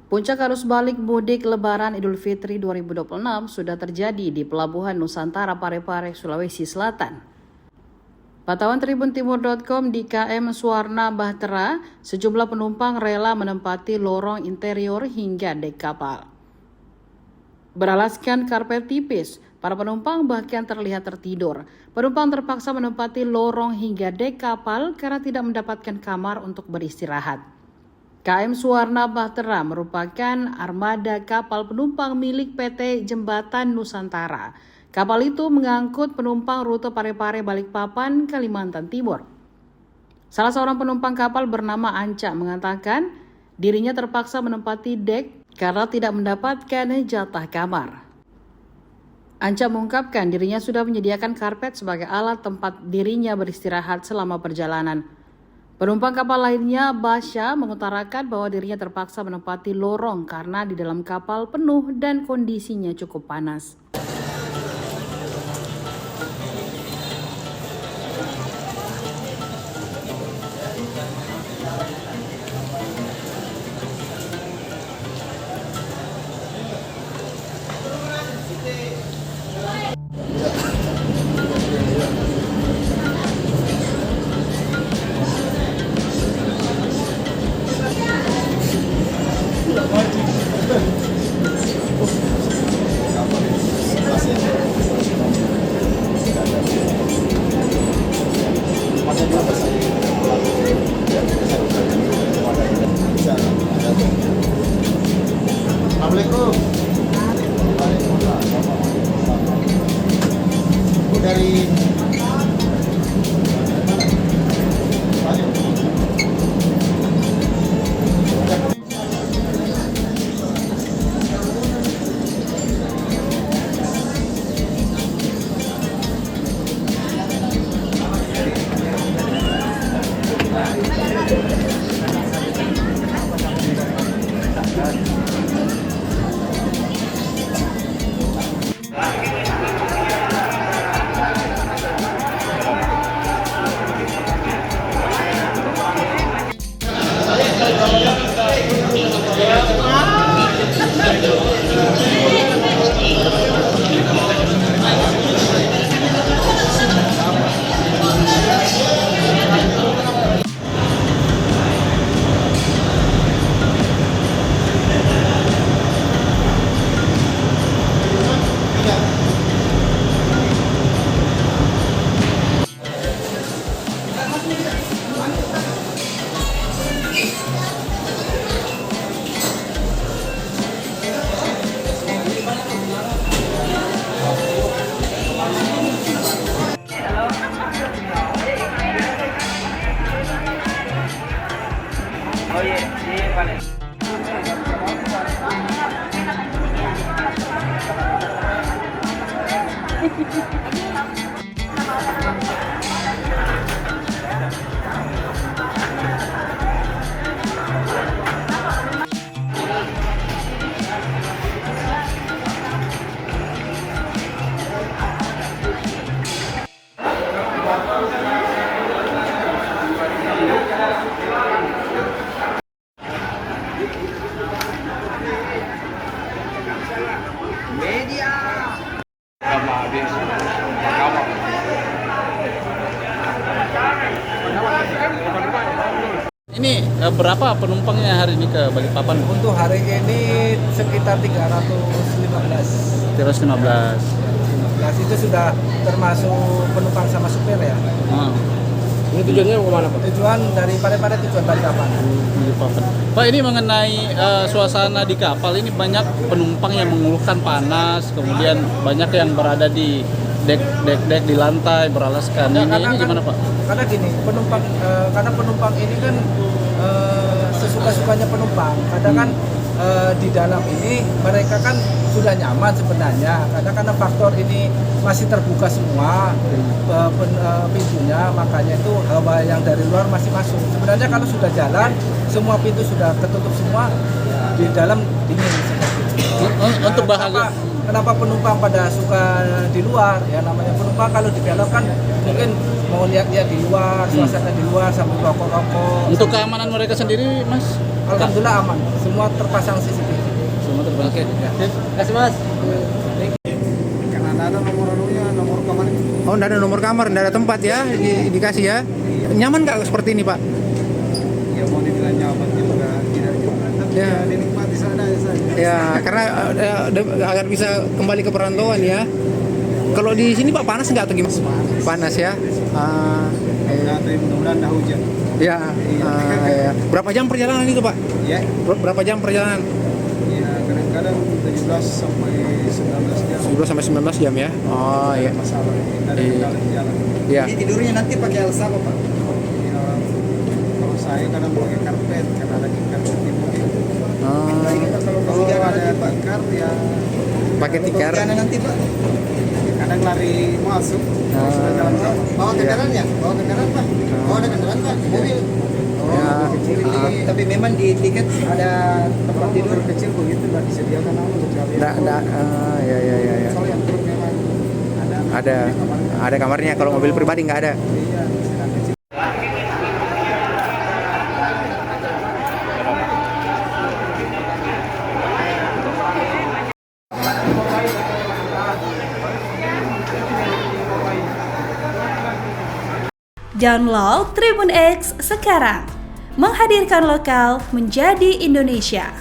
Puncak arus balik mudik Lebaran Idul Fitri 2026 sudah terjadi di Pelabuhan Nusantara Parepare, Sulawesi Selatan. Pantauan tribuntimur.com di KM Suwarna Bahtera, sejumlah penumpang rela menempati lorong interior hingga dek kapal. Beralaskan karpet tipis, para penumpang bahkan terlihat tertidur. Penumpang terpaksa menempati lorong hingga dek kapal karena tidak mendapatkan kamar untuk beristirahat. KM Suwarna Bahtera merupakan armada kapal penumpang milik PT Jembatan Nusantara. Kapal itu mengangkut penumpang rute Parepare Balikpapan, Kalimantan Timur. Salah seorang penumpang kapal bernama Anca mengatakan dirinya terpaksa menempati dek karena tidak mendapatkan jatah kamar. Anca mengungkapkan dirinya sudah menyediakan karpet sebagai alat tempat dirinya beristirahat selama perjalanan. Penumpang kapal lainnya, Basya, mengutarakan bahwa dirinya terpaksa menempati lorong karena di dalam kapal penuh dan kondisinya cukup panas. Assalamualaikum. Dari Ini berapa penumpangnya hari ini ke Balikpapan? Untuk hari ini sekitar 315. 315. Itu sudah termasuk penumpang sama supir ya. Ini tujuannya kemana Pak? Tujuan dari Parepare tujuan Balikpapan. Balikpapan. Pak, ini mengenai suasana di kapal ini banyak penumpang yang mengeluhkan panas, kemudian banyak yang berada di dek di lantai beralaskan. Ini gimana Pak? Karena gini, karena penumpang ini kan sesuka-sukanya penumpang. Kadang kan di dalam ini mereka kan sudah nyaman sebenarnya. Karena faktor ini masih terbuka semua pintunya, makanya itu hawa yang dari luar masih masuk. Sebenarnya kalau sudah jalan, semua pintu sudah ketutup semua, di dalam dingin seperti itu. Untuk bahagia kenapa penumpang pada suka di luar? Ya namanya penumpang kalau di dalam kan mungkin mau lihat-lihat di luar, suasana di luar sambil rokok-rokok. Untuk keamanan mereka sendiri, Mas? Alhamdulillah aman, semua terpasang CCTV. Semua terbantu. Oke. Ya. Terima kasih Mas. Karena ada nomor kamar. Oh, enggak ada nomor kamar, enggak ada tempat ya, dikasih ya. Nyaman nggak seperti ini, Pak? Ya mau dibilang nyaman juga tidak juga. Tapi Ya. ya dinikmati seadanya saja. Ya, karena agar bisa kembali ke perantauan ya. Kalau di sini Pak panas nggak atau gimana? Panas ya. Mudah-mudahan dah hujan. Ya. Ya. Berapa jam perjalanan itu Pak? Ya, Berapa jam perjalanan? ya kadang-kadang 17 sampai 19 jam. 11 sampai 19 jam ya. Oh iya. Masalah ada Iya. kendala di jalan. Ya. Ini tidurnya nanti pakai alas apa Pak? Ya, kalau saya kadang pakai karpet karena ada karpet di mobil. Kalau ada tikar ya Pakai tikar. Bagaimana nanti Pak? kadang lari masuk. Sudah jalan sama. Bawa kendaraan ya? Bawa kendaraan Pak? Oh ada kendaraan Pak? Mobil? Ya. Tapi memang di tiket ada tempat tidur. Kecil begitu nggak disediakan untuk kalian. Enggak. Ya. Kalau yang truk memang ada Ada kamarnya. Kalau mobil pribadi nggak ada. Iya, sedang kecil. Download Tribun X sekarang, menghadirkan lokal menjadi Indonesia.